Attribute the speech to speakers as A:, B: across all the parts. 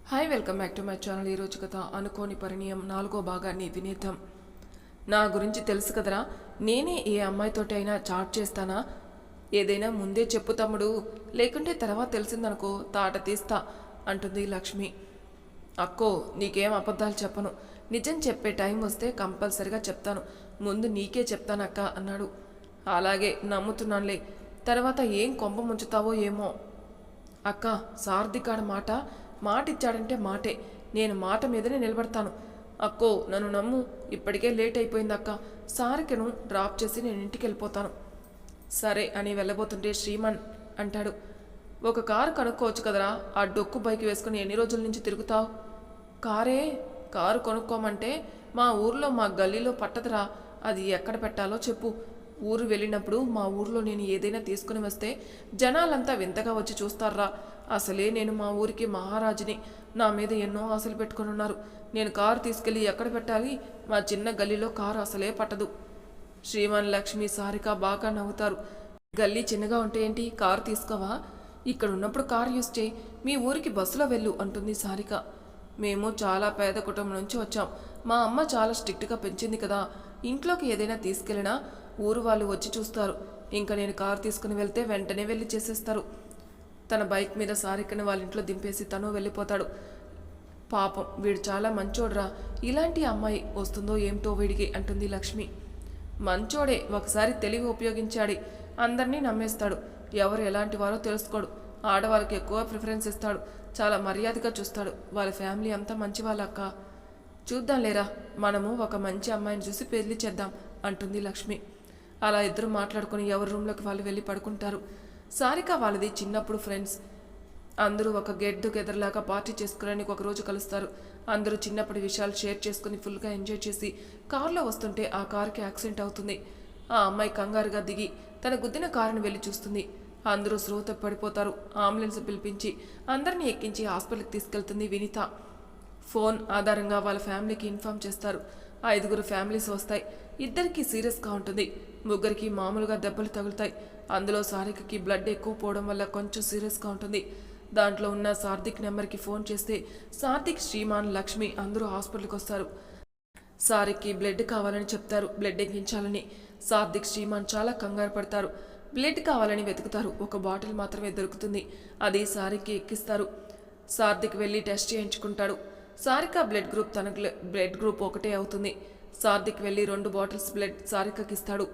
A: Hi welcome back to my channel. ఈరోజు కథ అనుకోని పరిణయం 4వ భాగాన్ని వినేద్దాం. నా గురించి తెలుసు కదరా, నేనే ఏ అమ్మాయితోటి అయినా చాట్ చేస్తానా? ఏదైనా ముందే చెప్పు తమ్ముడు, లేకుంటే తర్వాత తెలిసిందనుకో తాట తీస్తా అంటుంది లక్ష్మి. అక్కో, నీకేం అబద్ధాలు చెప్పను, నిజం చెప్పే టైం వస్తే కంపల్సరిగా చెప్తాను, ముందు నీకే చెప్తానక్క అన్నాడు. అలాగే నమ్ముతున్నానులే, తర్వాత ఏం కొంప ముంచుతావో ఏమో. అక్క, సార్థికాడ మాట ఇచ్చాడంటే మాటే, నేను మాట మీదనే నిలబడతాను. అక్కో నన్ను నమ్ము, ఇప్పటికే లేట్ అయిపోయింది అక్క, సారికను డ్రాప్ చేసి నేను ఇంటికి వెళ్ళిపోతాను. సరే అని వెళ్ళబోతుంటే శ్రీమన్ అంటాడు, ఒక కారు కనుక్కోవచ్చు కదరా, ఆ డొక్కు బైక్ వేసుకుని ఎన్ని రోజుల నుంచి తిరుగుతావు? కారు కొనుక్కోమంటే మా ఊర్లో మా గల్లీలో పట్టదురా, అది ఎక్కడ పెట్టాలో చెప్పు. ఊరు వెళ్ళినప్పుడు మా ఊర్లో నేను ఏదైనా తీసుకుని వస్తే జనాలంతా వింతగా వచ్చి చూస్తారా. అసలే నేను మా ఊరికి మహారాజుని, నా మీద ఎన్నో ఆశలు పెట్టుకుని ఉన్నారు. నేను కారు తీసుకెళ్ళి ఎక్కడ పెట్టాలి? మా చిన్న గల్లీలో కారు అసలే పట్టదు. శ్రీమాన్, లక్ష్మి, సారిక బాగా నవ్వుతారు. గల్లీ చిన్నగా ఉంటే ఏంటి, కారు తీసుకోవా? ఇక్కడ ఉన్నప్పుడు కారు యూస్ చేయి, మీ ఊరికి బస్సులో వెళ్ళు అంటుంది సారిక. మేము చాలా పేద కుటుంబం నుంచి వచ్చాం, మా అమ్మ చాలా స్ట్రిక్ట్గా పెంచింది కదా, ఇంట్లోకి ఏదైనా తీసుకెళ్ళినా ఊరు వాళ్ళు వచ్చి చూస్తారు. ఇంకా నేను కారు తీసుకుని వెళ్తే వెంటనే వెళ్ళి చేసేస్తారు. తన బైక్ మీద సారికని వాళ్ళ ఇంట్లో దింపేసి తను వెళ్ళిపోతాడు. పాపం వీడు చాలా మంచోడ్రా, ఇలాంటి అమ్మాయి వస్తుందో ఏమిటో వీడికి అంటుంది లక్ష్మి. మంచోడే, ఒకసారి తెలివి ఉపయోగించాడు, అందరినీ నమ్మేస్తాడు, ఎవరు ఎలాంటి వారో తెలుసుకోడు, ఆడవాళ్ళకి ఎక్కువ ప్రిఫరెన్స్ ఇస్తాడు, చాలా మర్యాదగా చూస్తాడు, వాళ్ళ ఫ్యామిలీ అంతా మంచి వాళ్ళక్క. చూద్దాం లేరా, మనము ఒక మంచి అమ్మాయిని చూసి పెళ్లి చేద్దాం అంటుంది లక్ష్మి. అలా ఇద్దరు మాట్లాడుకుని ఎవరి రూమ్లోకి వాళ్ళు వెళ్ళి పడుకుంటారు. సారిక వాళ్ళది చిన్నప్పుడు ఫ్రెండ్స్, అందరూ ఒక గెట్ టుగెదర్ లాగా పార్టీ చేసుకోవడానికి ఒకరోజు కలుస్తారు. అందరూ చిన్నప్పటి విషయాలు షేర్ చేసుకుని ఫుల్గా ఎంజాయ్ చేసి కారులో వస్తుంటే ఆ కారుకి యాక్సిడెంట్ అవుతుంది. ఆ అమ్మాయి కంగారుగా దిగి తన గుద్దిన కారుని వెళ్ళి చూస్తుంది. అందరూ స్రోత పడిపోతారు. అంబులెన్స్ పిలిపించి అందరినీ ఎక్కించి హాస్పిటల్కి తీసుకెళ్తుంది వినీత. ఫోన్ ఆధారంగా వాళ్ళ ఫ్యామిలీకి ఇన్ఫార్మ్ చేస్తారు. 5 ఫ్యామిలీస్ వస్తాయి. ఇద్దరికి సీరియస్గా ఉంటుంది, ముగ్గురికి మామూలుగా దెబ్బలు తగులుతాయి. అందులో సారికకి బ్లడ్ ఎక్కువ పోవడం వల్ల కొంచెం సీరియస్గా ఉంటుంది. దాంట్లో ఉన్న సార్థిక్ నెంబర్కి ఫోన్ చేస్తే సార్థిక్, శ్రీమాన్, లక్ష్మి అందరూ హాస్పిటల్కి వస్తారు. సారిక్కి బ్లడ్ కావాలని చెప్తారు, బ్లడ్ ఎక్కించాలని. సార్థిక్, శ్రీమాన్ చాలా కంగారు పడతారు. బ్లడ్ కావాలని వెతుకుతారు, ఒక బాటిల్ మాత్రమే దొరుకుతుంది, అది సారిక్కి ఎక్కిస్తారు. సార్థిక్ వెళ్ళి టెస్ట్ చేయించుకుంటాడు. సారిక బ్లడ్ గ్రూప్ తన బ్లడ్ గ్రూప్ ఒకటే అవుతుంది. సార్థిక్ వెళ్ళి 2 బాటిల్స్ బ్లడ్ సారికకి ఇస్తాడు.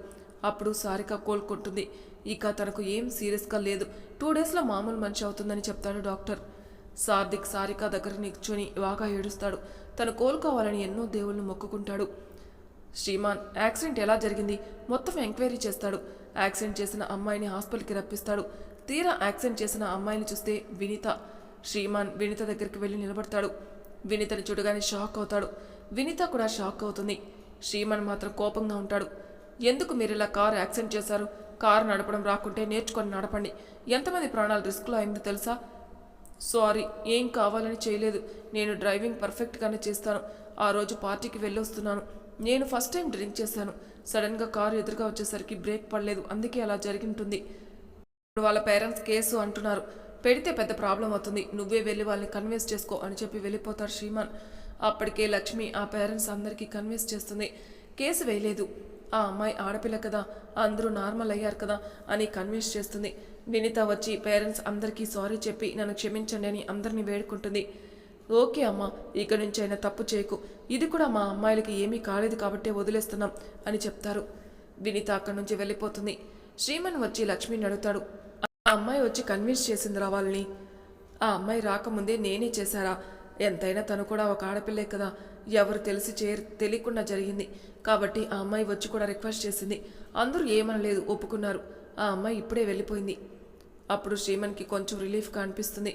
A: అప్పుడు సారిక కోలుకుంటుంది. ఇక తనకు ఏం సీరియస్గా లేదు, 2 డేస్లో మామూలు మనిషి అవుతుందని చెప్తాడు డాక్టర్. సార్థిక్ సారిక దగ్గర నిల్చొని బాగా ఏడుస్తాడు. తను కోలుకోవాలని ఎన్నో దేవుళ్ళను మొక్కుకుంటాడు. శ్రీమాన్, యాక్సిడెంట్ ఎలా జరిగింది మొత్తం ఎంక్వైరీ చేస్తాడు. యాక్సిడెంట్ చేసిన అమ్మాయిని హాస్పిటల్కి రప్పిస్తాడు. తీరా యాక్సిడెంట్ చేసిన అమ్మాయిని చూస్తే వినీత. శ్రీమాన్ వినీత దగ్గరికి వెళ్ళి నిలబడతాడు. వినీతని చూడగానే షాక్ అవుతాడు. వినీత కూడా షాక్ అవుతుంది. శ్రీమాన్ మాత్రం కోపంగా ఉంటాడు. ఎందుకు మీరు ఇలా కారు యాక్సిడెంట్ చేశారు? కారు నడపడం రాకుంటే నేర్చుకొని నడపండి, ఎంతమంది ప్రాణాలు రిస్క్లో అయిందో తెలుసా? సారీ, ఏం కావాలని చేయలేదు, నేను డ్రైవింగ్ పర్ఫెక్ట్గానే చేస్తాను. ఆ రోజు పార్టీకి వెళ్ళొస్తున్నాను, నేను ఫస్ట్ టైం డ్రింక్ చేశాను, సడన్గా కారు ఎదురుగా వచ్చేసరికి బ్రేక్ పడలేదు, అందుకే అలా జరిగింటుంది. ఇప్పుడు వాళ్ళ పేరెంట్స్ కేసు అంటున్నారు, పెడితే పెద్ద ప్రాబ్లం అవుతుంది, నువ్వే వెళ్ళి వాళ్ళని కన్విన్స్ చేసుకో అని చెప్పి వెళ్ళిపోతాడు శ్రీమాన్. అప్పటికే లక్ష్మి ఆ పేరెంట్స్ అందరికీ కన్విన్స్ చేస్తుంది. కేసు వేయలేదు, ఆ అమ్మాయి ఆడపిల్ల కదా, అందరూ నార్మల్ అయ్యారు కదా అని కన్విన్స్ చేస్తుంది. వినీత వచ్చి పేరెంట్స్ అందరికీ సారీ చెప్పి నన్ను క్షమించండి అని అందరినీ వేడుకుంటుంది. ఓకే అమ్మ, ఇక నుంచి అయినా తప్పు చేయకు, ఇది కూడా మా అమ్మాయిలకి ఏమీ కాలేదు కాబట్టే వదిలేస్తున్నాం అని చెప్తారు. వినీత అక్కడి నుంచి వెళ్ళిపోతుంది. శ్రీమన్ వచ్చి లక్ష్మిని అడుగుతాడు, ఆ అమ్మాయి వచ్చి కన్విన్స్ చేసిందిరా వాళ్ళని? ఆ అమ్మాయి రాకముందే నేనే చేశారా? ఎంతైనా తను కూడా ఒక ఆడపిల్లే కదా, ఎవరు తెలియకుండా జరిగింది కాబట్టి ఆ అమ్మాయి వచ్చి కూడా రిక్వెస్ట్ చేసింది, అందరూ ఏమనలేదు, ఒప్పుకున్నారు. ఆ అమ్మాయి ఇప్పుడే వెళ్ళిపోయింది. అప్పుడు శ్రీమన్కి కొంచెం రిలీఫ్గా అనిపిస్తుంది.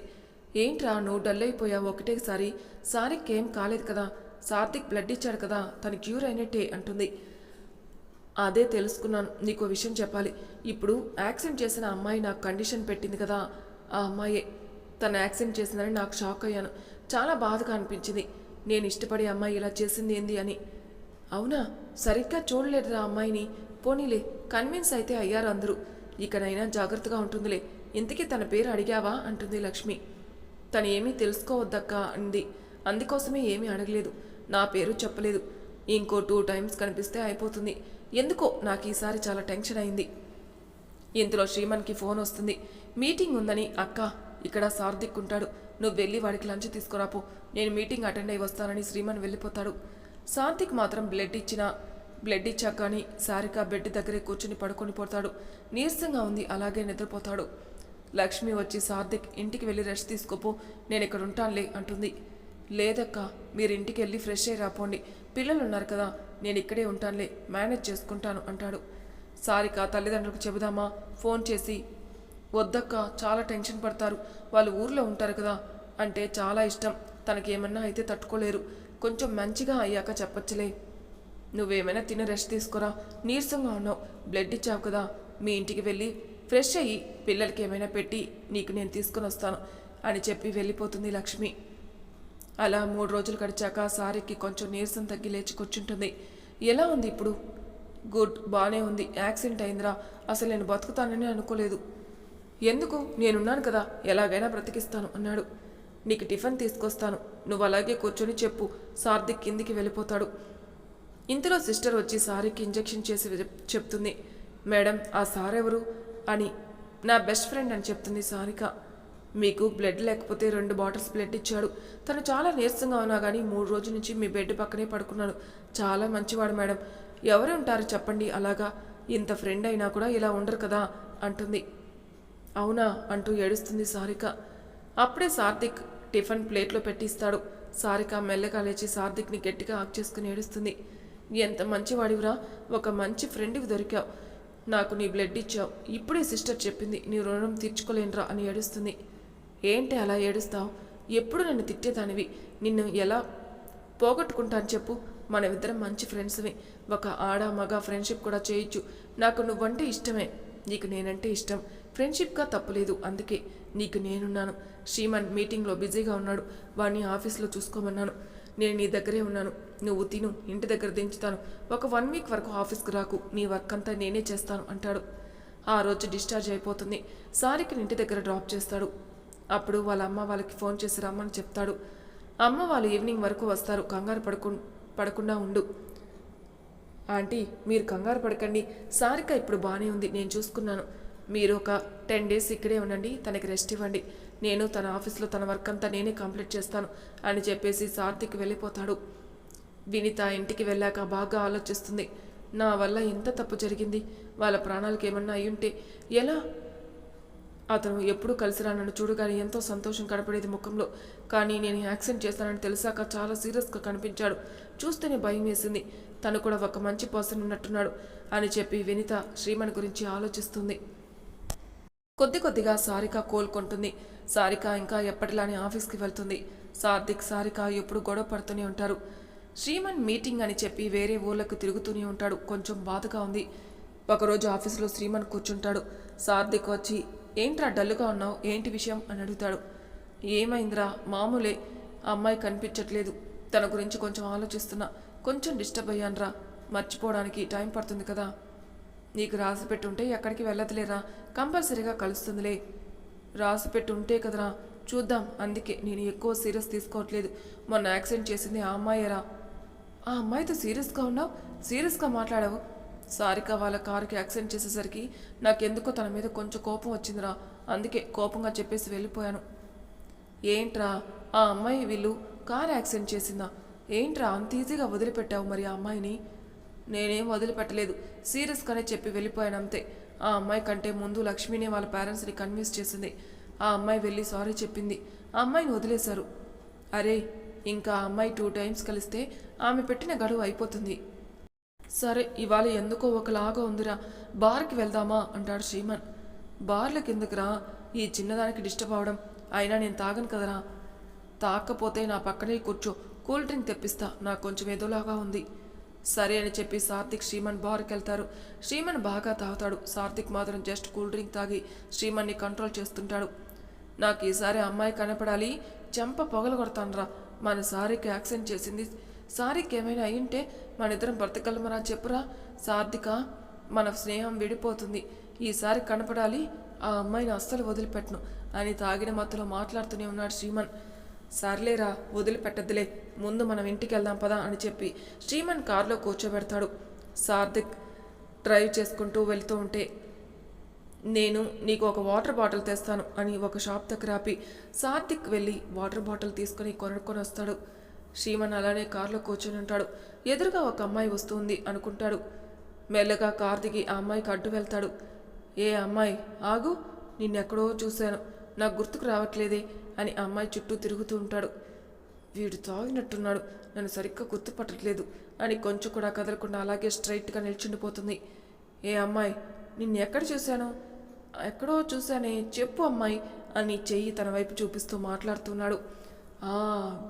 A: ఏంట్రా నువ్వు డల్ అయిపోయావు ఒకటేసారి? సారిక్ ఏం కాలేదు కదా, సార్థిక్ బ్లడ్ ఇచ్చాడు కదా, తను క్యూర్ అయినట్టే అంటుంది. అదే తెలుసుకున్నాను, నీకు విషయం చెప్పాలి. ఇప్పుడు యాక్సిడెంట్ చేసిన అమ్మాయి నాకు కండిషన్ పెట్టింది కదా, ఆ అమ్మాయే. తను యాక్సిడెంట్ చేసిందని నాకు షాక్ అయ్యాను, చాలా బాధగా అనిపించింది. నేను ఇష్టపడే అమ్మాయి ఇలా చేసింది ఏంది అని. అవునా, సరిగ్గా చూడలేదురా అమ్మాయిని, పోనీలే కన్విన్స్ అయితే అయ్యారు అందరూ, ఇకనైనా జాగ్రత్తగా ఉంటుందిలే. ఇంతకీ తన పేరు అడిగావా అంటుంది లక్ష్మి. తను ఏమీ తెలుసుకోవద్దక్క అంది. అందుకోసమే ఏమీ అడగలేదు, నా పేరు చెప్పలేదు. ఇంకో 2 టైమ్స్ కనిపిస్తే అయిపోతుంది. ఎందుకో నాకు ఈసారి చాలా టెన్షన్ అయింది. ఇంతలో శ్రీమన్కి ఫోన్ వస్తుంది. మీటింగ్ ఉందని. అక్క, ఇక్కడ సార్థిక్ ఉంటాడు, నువ్వు వెళ్ళి వాడికి లంచ్ తీసుకురాపో, నేను మీటింగ్ అటెండ్ అయి వస్తానని శ్రీమన్ వెళ్ళిపోతాడు. సార్థిక్ మాత్రం బ్లడ్ ఇచ్చాక కానీ సారిక బెడ్ దగ్గరే కూర్చుని పడుకొని పోతాడు. నీరసంగా ఉంది, అలాగే నిద్రపోతాడు. లక్ష్మి వచ్చి సార్థిక్ ఇంటికి వెళ్ళి రెస్ట్ తీసుకోపో, నేను ఇక్కడ ఉంటానులే అంటుంది. లేదక్క, మీరు ఇంటికి వెళ్ళి ఫ్రెష్ అయ్యి రాపోండి, పిల్లలు ఉన్నారు కదా, నేను ఇక్కడే ఉంటానులే, మేనేజ్ చేసుకుంటాను అంటాడు. సారిక తల్లిదండ్రులకు చెబుదామా ఫోన్ చేసి? వద్దక్క, చాలా టెన్షన్ పడతారు, వాళ్ళు ఊర్లో ఉంటారు కదా, అంటే చాలా ఇష్టం, తనకేమన్నా అయితే తట్టుకోలేరు, కొంచెం మంచిగా అయ్యాక చెప్పచ్చులే. నువ్వేమైనా తిని రెస్ట్ తీసుకురా, నీరసంగా ఉన్నావు, బ్లడ్ ఇచ్చావు కదా, మీ ఇంటికి వెళ్ళి ఫ్రెష్ అయ్యి పిల్లలకి ఏమైనా పెట్టి నీకు నేను తీసుకుని వస్తాను అని చెప్పి వెళ్ళిపోతుంది లక్ష్మి. అలా 3 రోజులు గడిచాక సారికి కొంచెం నీరసం తగ్గి లేచి కూర్చుంటుంది. ఎలా ఉంది ఇప్పుడు? గుడ్, బాగానే ఉంది. యాక్సిడెంట్ అయిందిరా, అసలు నేను బతుకుతానని అనుకోలేదు. ఎందుకు, నేనున్నాను కదా, ఎలాగైనా బ్రతికిస్తాను అన్నాడు. నీకు టిఫిన్ తీసుకొస్తాను, నువ్వు అలాగే కూర్చొని చెప్పు. సార్థిక్ కిందికి వెళ్ళిపోతాడు. ఇంతలో సిస్టర్ వచ్చి సారీకి ఇంజెక్షన్ చేసి చెప్తుంది. మేడం, ఆ సార్ ఎవరు అని. నా బెస్ట్ ఫ్రెండ్ అని చెప్తుంది సారిక. మీకు బ్లడ్ లేకపోతే 2 బాటిల్స్ బ్లడ్ ఇచ్చాడు. తను చాలా నీరసంగా ఉన్నా కానీ 3 రోజుల నుంచి మీ బెడ్ పక్కనే పడుకున్నాడు. చాలా మంచివాడు మేడం. ఎవరు ఉంటారు చెప్పండి అలాగా, ఇంత ఫ్రెండ్ అయినా కూడా ఇలా ఉండరు కదా అంటుంది. అవునా అంటూ ఏడుస్తుంది సారిక. అప్పుడే సార్థిక్ టిఫిన్ ప్లేట్లో పెట్టిస్తాడు. సారిక మెల్లగా లేచి సార్థిక్ని గట్టిగా ఆక్ చేసుకుని ఏడుస్తుంది. ఎంత మంచివాడివిరా, ఒక మంచి ఫ్రెండ్వి దొరికావు, నాకు నీ బ్లడ్ ఇచ్చావు, ఇప్పుడే సిస్టర్ చెప్పింది, నీ రుణం తీర్చుకోలేనురా అని ఏడుస్తుంది. ఏంటి అలా ఏడుస్తావు? ఎప్పుడు నన్ను తిట్టేదానివి, నిన్ను ఎలా పోగొట్టుకుంటాను చెప్పు? మనమిద్దరం మంచి ఫ్రెండ్స్వి, ఒక ఆడ మగ ఫ్రెండ్షిప్ కూడా చేయొచ్చు. నాకు నువ్వంటే ఇష్టమే, నీకు నేనంటే ఇష్టం, ఫ్రెండ్షిప్గా తప్పులేదు, అందుకే నీకు నేనున్నాను. శ్రీమన్ మీటింగ్లో బిజీగా ఉన్నాడు, వాడిని ఆఫీస్లో చూసుకోమన్నాను. నేను నీ దగ్గరే ఉన్నాను, నువ్వు తిను, ఇంటి దగ్గర దించుతాను, ఒక 1 వీక్ వరకు ఆఫీస్కి రాకు, నీ వర్క్ అంతా నేనే చేస్తాను అంటాడు. ఆ రోజు డిశ్చార్జ్ అయిపోతుంది. సారికి ఇంటి దగ్గర డ్రాప్ చేస్తాడు. అప్పుడు వాళ్ళ అమ్మ వాళ్ళకి ఫోన్ చేసి రమ్మని చెప్తాడు. అమ్మ వాళ్ళు ఈవినింగ్ వరకు వస్తారు, కంగారు పడకుండా ఉండు. ఆంటీ, మీరు కంగారు పడకండి, సారిక ఇప్పుడు బాగానే ఉంది, నేను చూసుకున్నాను, మీరు ఒక 10 డేస్ ఇక్కడే ఉండండి, తనకి రెస్ట్ ఇవ్వండి, నేను తన ఆఫీస్లో తన వర్క్ అంతా నేనే కంప్లీట్ చేస్తాను అని చెప్పేసి సార్థిక్ వెళ్ళిపోతాడు. వినిత ఇంటికి వెళ్ళాక బాగా ఆలోచిస్తుంది. నా వల్ల ఎంత తప్పు జరిగింది, వాళ్ళ ప్రాణాలకు ఏమన్నా అయ్యుంటే ఎలా? అతను ఎప్పుడు కలిసిరా నన్ను చూడగానే ఎంతో సంతోషం కనపడేది ముఖంలో, కానీ నేను యాక్సిడెంట్ చేస్తానని తెలిసాక చాలా సీరియస్గా కనిపించాడు, చూస్తేనే భయం వేసింది, తను కూడా ఒక మంచి పర్సన్ ఉన్నట్టున్నాడు అని చెప్పి వినిత శ్రీమన్ గురించి ఆలోచిస్తుంది. కొద్దిగా సారిక కోలుకుంటుంది. సారిక ఇంకా ఎప్పటిలానే ఆఫీస్కి వెళ్తుంది. సార్థిక్ సారిక ఎప్పుడు గొడవ పడుతూనే ఉంటారు. శ్రీమన్ మీటింగ్ అని చెప్పి వేరే ఊళ్ళకు తిరుగుతూనే ఉంటాడు. కొంచెం బాధగా ఉంది. ఒకరోజు ఆఫీసులో శ్రీమన్ కూర్చుంటాడు. సార్థిక్ వచ్చి, ఏంట్రా డల్లుగా ఉన్నావు, ఏంటి విషయం అని అడుగుతాడు. ఏమైందిరా, మామూలే, అమ్మాయి కనిపించట్లేదు, తన గురించి కొంచెం ఆలోచిస్తున్నా, కొంచెం డిస్టర్బ్ అయ్యానురా, మర్చిపోవడానికి టైం పడుతుంది కదా. నీకు రాసి పెట్టుంటే ఎక్కడికి వెళ్ళదులేరా, కంపల్సరీగా కలుస్తుందిలే. రాసి పెట్టుంటే కదరా, చూద్దాం, అందుకే నేను ఎక్కువ సీరియస్ తీసుకోవట్లేదు. మొన్న యాక్సిడెంట్ చేసింది ఆ అమ్మాయేరా. ఆ అమ్మాయితో సీరియస్గా ఉన్నావు, సీరియస్గా మాట్లాడావు. సారిక వాళ్ళ కారుకి యాక్సిడెంట్ చేసేసరికి నాకెందుకో తన మీద కొంచెం కోపం వచ్చిందిరా, అందుకే కోపంగా చెప్పేసి వెళ్ళిపోయాను. ఏంట్రా, ఆ అమ్మాయి వీళ్ళు కారు యాక్సిడెంట్ చేసిందా? ఏంట్రా అంత ఈజీగా వదిలిపెట్టావు మరి ఆ అమ్మాయిని? నేనేం వదిలిపెట్టలేదు, సీరియస్గానే చెప్పి వెళ్ళిపోయాను అంతే. ఆ అమ్మాయి కంటే ముందు లక్ష్మిని వాళ్ళ పేరెంట్స్ని కన్విన్స్ చేసింది. ఆ అమ్మాయి వెళ్ళి సారీ చెప్పింది, ఆ అమ్మాయిని వదిలేశారు. అరే, ఇంకా ఆ అమ్మాయి 2 టైమ్స్ కలిస్తే ఆమె పెట్టిన గడువు అయిపోతుంది. సరే, ఇవాళ ఎందుకో ఒకలాగా ఉందిరా, బార్కి వెళ్దామా అంటాడు శ్రీమన్. బార్లకు ఎందుకురా, ఈ చిన్నదానికి డిస్టర్బ్ అవడం, అయినా నేను తాగను కదరా. తాకపోతే నా పక్కనే కూర్చో, కూల్ డ్రింక్ తెప్పిస్తా, నాకు కొంచెం ఏదోలాగా ఉంది. సరే అని చెప్పి సార్థిక్ శ్రీమన్ బార్కి వెళ్తారు. శ్రీమన్ బాగా తాగుతాడు. సార్థిక్ మాత్రం జస్ట్ కూల్ డ్రింక్ తాగి శ్రీమన్ని కంట్రోల్ చేస్తుంటాడు. నాకు ఈసారి అమ్మాయి కనపడాలి, చెంప పొగలు కొడతానురా. మన సారీకి యాక్సిడెంట్ చేసింది, సారీకి ఏమైనా అయ్యింటే మన ఇద్దరం బ్రతకగలమరా చెప్పురా. సార్థిక, మన స్నేహం విడిపోతుంది, ఈసారి కనపడాలి, ఆ అమ్మాయిని అస్సలు వదిలిపెట్టను, అని తాగిన మత్తులో మాట్లాడుతూనే ఉన్నాడు శ్రీమన్. సర్లేరా, వదిలిపెట్టద్దులే, ముందు మనం ఇంటికి వెళ్దాం పదా అని చెప్పి శ్రీమన్ కారులో కూర్చోబెడతాడు. సార్థిక్ డ్రైవ్ చేసుకుంటూ వెళ్తూ ఉంటే, నేను నీకు ఒక వాటర్ బాటిల్ తెస్తాను అని ఒక షాప్ దగ్గర ఆపి సార్థిక్ వెళ్ళి వాటర్ బాటిల్ తీసుకుని కొనుక్కొని వస్తాడు. శ్రీమన్ అలానే కారులో కూర్చొని ఉంటాడు. ఎదురుగా ఒక అమ్మాయి వస్తుంది అనుకుంటాడు. మెల్లగా కారు దిగి ఆ అమ్మాయికి అడ్డు వెళ్తాడు. ఏ అమ్మాయి, ఆగు, నిన్నెక్కడో చూశాను, నాకు గుర్తుకు రావట్లేదే అని ఆ అమ్మాయి చుట్టూ తిరుగుతూ ఉంటాడు. వీడు తాగినట్టున్నాడు, నన్ను సరిగ్గా గుర్తుపట్టట్లేదు అని కొంచెం కూడా కదలకుండా అలాగే స్ట్రైట్గా నిల్చుండిపోతుంది. ఏ అమ్మాయి, నిన్ను ఎక్కడ చూశాను, ఎక్కడో చూశానే, చెప్పు అమ్మాయి అని చెయ్యి తన వైపు చూపిస్తూ మాట్లాడుతున్నాడు.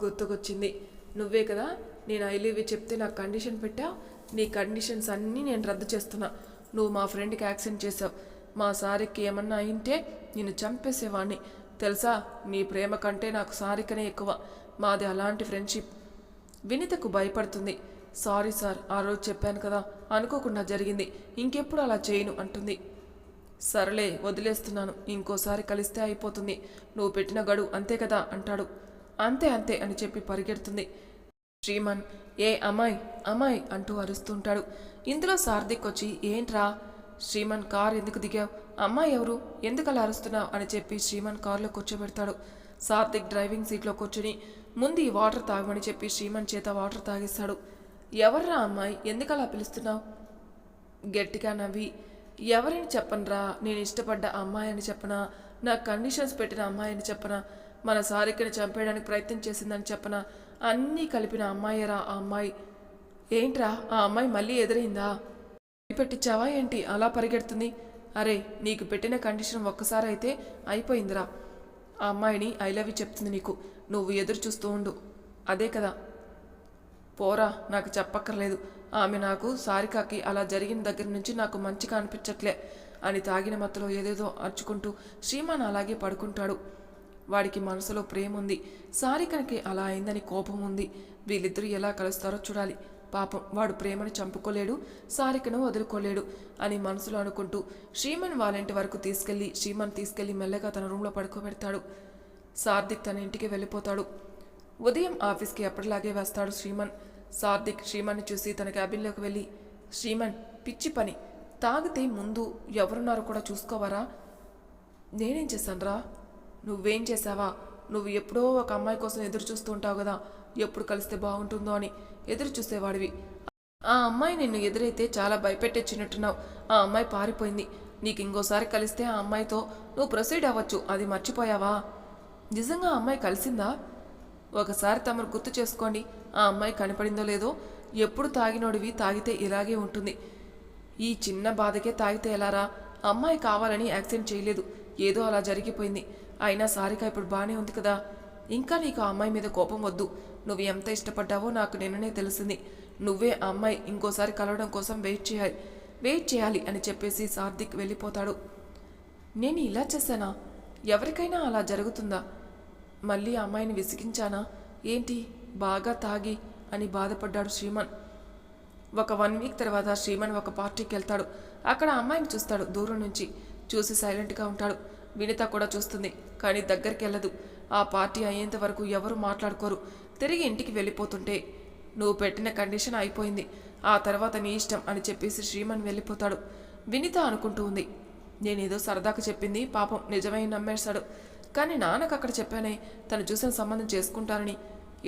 A: గుర్తుకొచ్చింది, నువ్వే కదా నేను ఐ లీవ్ చెప్తే నాకు కండిషన్ పెట్టావు. నీ కండిషన్స్ అన్నీ నేను రద్దు చేస్తున్నా. నువ్వు మా ఫ్రెండ్కి యాక్సిడెంట్ చేసావు. మా సారికి ఏమన్నా అయింటే నిన్ను చంపేసేవాడిని తెలుసా. నీ ప్రేమ కంటే నాకు సారికనే ఎక్కువ. మాది అలాంటి ఫ్రెండ్షిప్. వినితకు భయపడుతుంది. సారీ సార్, ఆ రోజు చెప్పాను కదా, అనుకోకుండా జరిగింది, ఇంకెప్పుడు అలా చేయను అంటుంది. సరేలే, వదిలేస్తున్నాను, ఇంకోసారి కలిస్తే అయిపోతుంది, నువ్వు పెట్టిన గడువు అంతే కదా అంటాడు. అంతే అంతే అని చెప్పి పరిగెడుతుంది. శ్రీమన్, ఏ అమ్మాయి అమ్మాయి అంటూ అరుస్తుంటాడు. ఇందులో సార్థిక్ వచ్చి, ఏంట్రా శ్రీమన్, కారు ఎందుకు దిగావు, అమ్మాయి ఎవరు, ఎందుకు అలా అరుస్తున్నావు అని చెప్పి శ్రీమన్ కారులో కూర్చోబెడతాడు. సార్థిక్ డ్రైవింగ్ సీట్లో కూర్చుని ముందు ఈ వాటర్ తాగమని చెప్పి శ్రీమన్ చేత వాటర్ తాగిస్తాడు. ఎవర్రా అమ్మాయి, ఎందుకు అలా పిలుస్తున్నావు? గట్టిగా నవ్వి, ఎవరిని చెప్పనరా, నేను ఇష్టపడ్డ అమ్మాయి అని చెప్పనా, నా కండిషన్స్ పెట్టిన అమ్మాయి అని చెప్పనా, మన సారికని చంపేయడానికి ప్రయత్నం చేసిందని చెప్పనా, అన్నీ కలిపిన అమ్మాయిరా ఆ అమ్మాయి. ఏంట్రా, ఆ అమ్మాయి మళ్ళీ ఎదురైందా, పెట్టించావా ఏంటి అలా పరిగెడుతుంది? అరే, నీకు పెట్టిన కండిషన్ ఒక్కసారి అయితే అయిపోయిందిరా. ఆ అమ్మాయిని ఐ లవ్ యూ చెప్తుంది నీకు, నువ్వు ఎదురు చూస్తూ ఉండు, అదే కదా. పోరా, నాకు చెప్పక్కర్లేదు, ఆమె నాకు సారికాకి అలా జరిగిన దగ్గర నుంచి నాకు మంచిగా అనిపించట్లే అని తాగిన మత్తులో ఏదేదో అర్చుకుంటూ శ్రీమాన్ అలాగే పడుకుంటాడు. వాడికి మనసులో ప్రేమ ఉంది, సారికనికి అలా అయిందని కోపం ఉంది. వీళ్ళిద్దరూ ఎలా కలుస్తారో చూడాలి. పాపం, వాడు ప్రేమను చంపుకోలేడు, సారికను వదులుకోలేడు అని మనసులో అనుకుంటూ శ్రీమన్ వాళ్ళ ఇంటి వరకు శ్రీమన్ తీసుకెళ్లి మెల్లగా తన రూమ్లో పడుకోబెడతాడు. సార్థిక్ తన ఇంటికి వెళ్ళిపోతాడు. ఉదయం ఆఫీస్కి ఎప్పటిలాగే వస్తాడు శ్రీమన్. సార్థిక్ శ్రీమన్ని చూసి తన క్యాబిన్లోకి వెళ్ళి, శ్రీమన్, పిచ్చి పని, తాగితే ముందు ఎవరున్నారో కూడా చూసుకోవరా? నేనేం చేశానురా? నువ్వేం చేశావా? నువ్వు ఎప్పుడో ఒక అమ్మాయి కోసం ఎదురు చూస్తూ ఉంటావు కదా, ఎప్పుడు కలిస్తే బాగుంటుందో అని ఎదురు చూసేవాడివి. ఆ అమ్మాయి నిన్ను ఎదురైతే చాలా భయపెట్టించినట్టున్నావు. ఆ అమ్మాయి పారిపోయింది. నీకు ఇంకోసారి కలిస్తే ఆ అమ్మాయితో నువ్వు ప్రొసీడ్ అవ్వచ్చు, అది మర్చిపోయావా? నిజంగా ఆ అమ్మాయి కలిసిందా? ఒకసారి తమరు గుర్తు చేసుకోండి, ఆ అమ్మాయి కనపడిందో లేదో. ఎప్పుడు తాగినోడివి తాగితే ఇలాగే ఉంటుంది. ఈ చిన్న బాధకే తాగితే ఎలారా? అమ్మాయి కావాలని యాక్సిడెంట్ చేయలేదు, ఏదో అలా జరిగిపోయింది. అయినా సారిక ఇప్పుడు బాగానే ఉంది కదా. ఇంకా నీకు ఆ అమ్మాయి మీద కోపం వద్దు. నువ్వు ఎంత ఇష్టపడ్డావో నాకు నిన్ననే తెలిసింది. నువ్వే ఆ అమ్మాయి ఇంకోసారి కలవడం కోసం వెయిట్ చేయాలి అని చెప్పేసి సార్థిక్ వెళ్ళిపోతాడు. నేను ఇలా చేశానా? ఎవరికైనా అలా జరుగుతుందా? మళ్ళీ ఆ అమ్మాయిని విసిగించానా ఏంటి, బాగా తాగి అని బాధపడ్డాడు శ్రీమన్. ఒక 1 వీక్ తర్వాత శ్రీమన్ ఒక పార్టీకి వెళ్తాడు. అక్కడ అమ్మాయిని చూస్తాడు. దూరం నుంచి చూసి సైలెంట్గా ఉంటాడు. వినిత కూడా చూస్తుంది, కానీ దగ్గరికి వెళ్ళదు. ఆ పార్టీ అయ్యేంత వరకు ఎవరు మాట్లాడుకోరు. తిరిగి ఇంటికి వెళ్ళిపోతుంటే, నువ్వు పెట్టిన కండిషన్ అయిపోయింది, ఆ తర్వాత నీ ఇష్టం అని చెప్పేసి శ్రీమన్ వెళ్ళిపోతాడు. వినిత అనుకుంటూ ఉంది, నేనేదో సరదాకు చెప్పింది, పాపం నిజమై నమ్మేశాడు. కానీ నాన్నకు అక్కడ చెప్పానే తను చూసిన సంబంధం చేసుకుంటానని.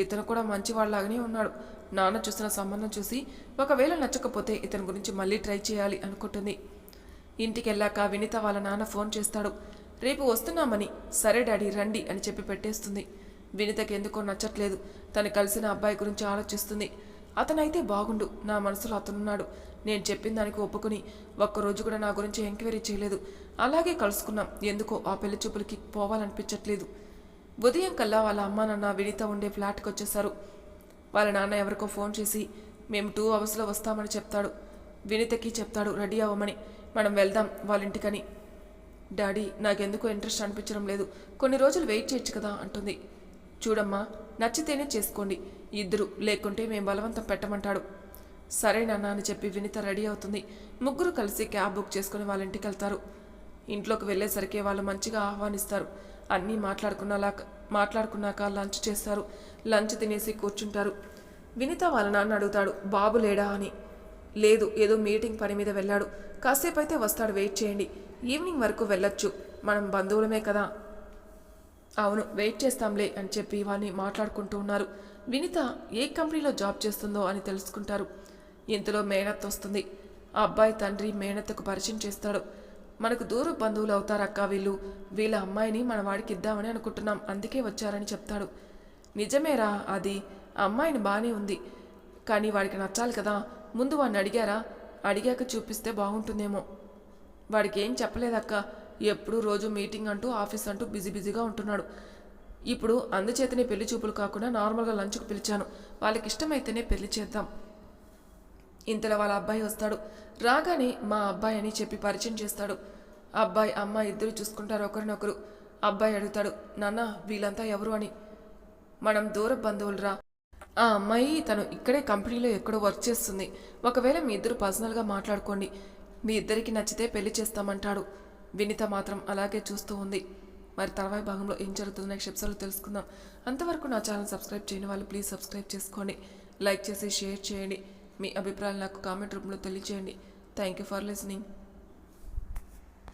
A: ఇతను కూడా మంచివాళ్ళలాగానే ఉన్నాడు. నాన్న చూసిన సంబంధం చూసి ఒకవేళ నచ్చకపోతే ఇతని గురించి మళ్ళీ ట్రై చేయాలి అనుకుంటుంది. ఇంటికి వెళ్ళాక వినిత వాళ్ళ నాన్న ఫోన్ చేస్తాడు. రేపు వస్తున్నామని. సరే డాడీ రండి అని చెప్పి పెట్టేస్తుంది. వినితకి ఎందుకో నచ్చట్లేదు. తను కలిసిన అబ్బాయి గురించి ఆలోచిస్తుంది. అతనైతే బాగుండు, నా మనసులో అతనున్నాడు. నేను చెప్పిన దానికి ఒప్పుకుని ఒక్కరోజు కూడా నా గురించి ఎంక్వైరీ చేయలేదు. అలాగే కలుసుకున్నాం. ఎందుకో ఆ పెళ్లి చూపులకి పోవాలనిపించట్లేదు. ఉదయం కల్లా వాళ్ళ అమ్మ నాన్న వినిత ఉండే ఫ్లాట్కి వచ్చేశారు. వాళ్ళ నాన్న ఎవరికో ఫోన్ చేసి మేము 2 అవర్స్లో వస్తామని చెప్తాడు. వినితకి చెప్తాడు రెడీ అవ్వమని, మనం వెళ్దాం వాళ్ళ ఇంటికని. డాడీ, నాకెందుకో ఇంట్రెస్ట్ అనిపించడం లేదు, కొన్ని రోజులు వెయిట్ చేయొచ్చు కదా అంటుంది. చూడమ్మా, నచ్చితేనే చేసుకోండి ఇద్దరు, లేకుంటే మేము బలవంతం పెట్టమంటాడు. సరే నాన్న అని చెప్పి వినిత రెడీ అవుతుంది. ముగ్గురు కలిసి క్యాబ్ బుక్ చేసుకుని వాళ్ళ ఇంటికి వెళ్తారు. ఇంట్లోకి వెళ్ళేసరికి వాళ్ళు మంచిగా ఆహ్వానిస్తారు. అన్నీ మాట్లాడుకున్నాక లంచ్ చేస్తారు. లంచ్ తినేసి కూర్చుంటారు. వినిత వాళ్ళ నాన్న అడుగుతాడు, బాబు లేడా అని. లేదు, ఏదో మీటింగ్ పని మీద వెళ్ళాడు, కాసేపు అయితే వస్తాడు, వెయిట్ చేయండి, ఈవినింగ్ వరకు వెళ్ళొచ్చు, మనం బంధువులమే కదా. అవును, వెయిట్ చేస్తాంలే అని చెప్పి వాడిని మాట్లాడుకుంటూ ఉన్నారు. వినిత ఏ కంపెనీలో జాబ్ చేస్తుందో అని తెలుసుకుంటారు. ఇంతలో మేనత్త వస్తుంది. ఆ అబ్బాయి తండ్రి మేనత్తకు పరిచయం చేస్తాడు. మనకు దూర బంధువులు అవుతారక్క వీళ్ళు, వీళ్ళ అమ్మాయిని మన వాడికి ఇద్దామని అనుకుంటున్నాం, అందుకే వచ్చారని చెప్తాడు. నిజమేరా, అది అమ్మాయిని బాగానే ఉంది, కానీ వాడికి నచ్చాలి కదా. ముందు వాడిని అడిగారా? అడిగాక చూపిస్తే బాగుంటుందేమో. వాడికి ఏం చెప్పలేదక్క, ఎప్పుడూ రోజు మీటింగ్ అంటూ ఆఫీస్ అంటూ బిజీగా ఉంటున్నాడు. ఇప్పుడు అందుచేతనే పెళ్లి చూపులు కాకుండా నార్మల్గా లంచ్కు పిలిచాను, వాళ్ళకి ఇష్టమైతేనే పెళ్లి చేద్దాం. ఇంతలో వాళ్ళ అబ్బాయి వస్తాడు. రాగానే మా అబ్బాయి అని చెప్పి పరిచయం చేస్తాడు. అబ్బాయి అమ్మాయి ఇద్దరు చూసుకుంటారు ఒకరినొకరు. అబ్బాయి అడుగుతాడు, నాన్న వీళ్ళంతా ఎవరు అని. మనం దూర బంధువులరా. ఆ అమ్మాయి తను ఇక్కడే కంపెనీలో ఎక్కడో వర్క్ చేస్తుంది, ఒకవేళ మీ ఇద్దరు పర్సనల్గా మాట్లాడుకోండి, మీ ఇద్దరికి నచ్చితే పెళ్లి చేస్తామంటాడు. వినిత మాత్రం అలాగే చూస్తూ ఉంది. మరి తర్వాయి భాగంలో ఏం జరుగుతుందో నెక్స్ట్ ఎపిసోడ్లో తెలుసుకుందాం. అంతవరకు నా ఛానల్ సబ్స్క్రైబ్ చేయని వాళ్ళు ప్లీజ్ సబ్స్క్రైబ్ చేసుకోండి, లైక్ చేసి షేర్ చేయండి, మీ అభిప్రాయాలు నాకు కామెంట్ రూపంలో తెలియజేయండి. Thank you for listening.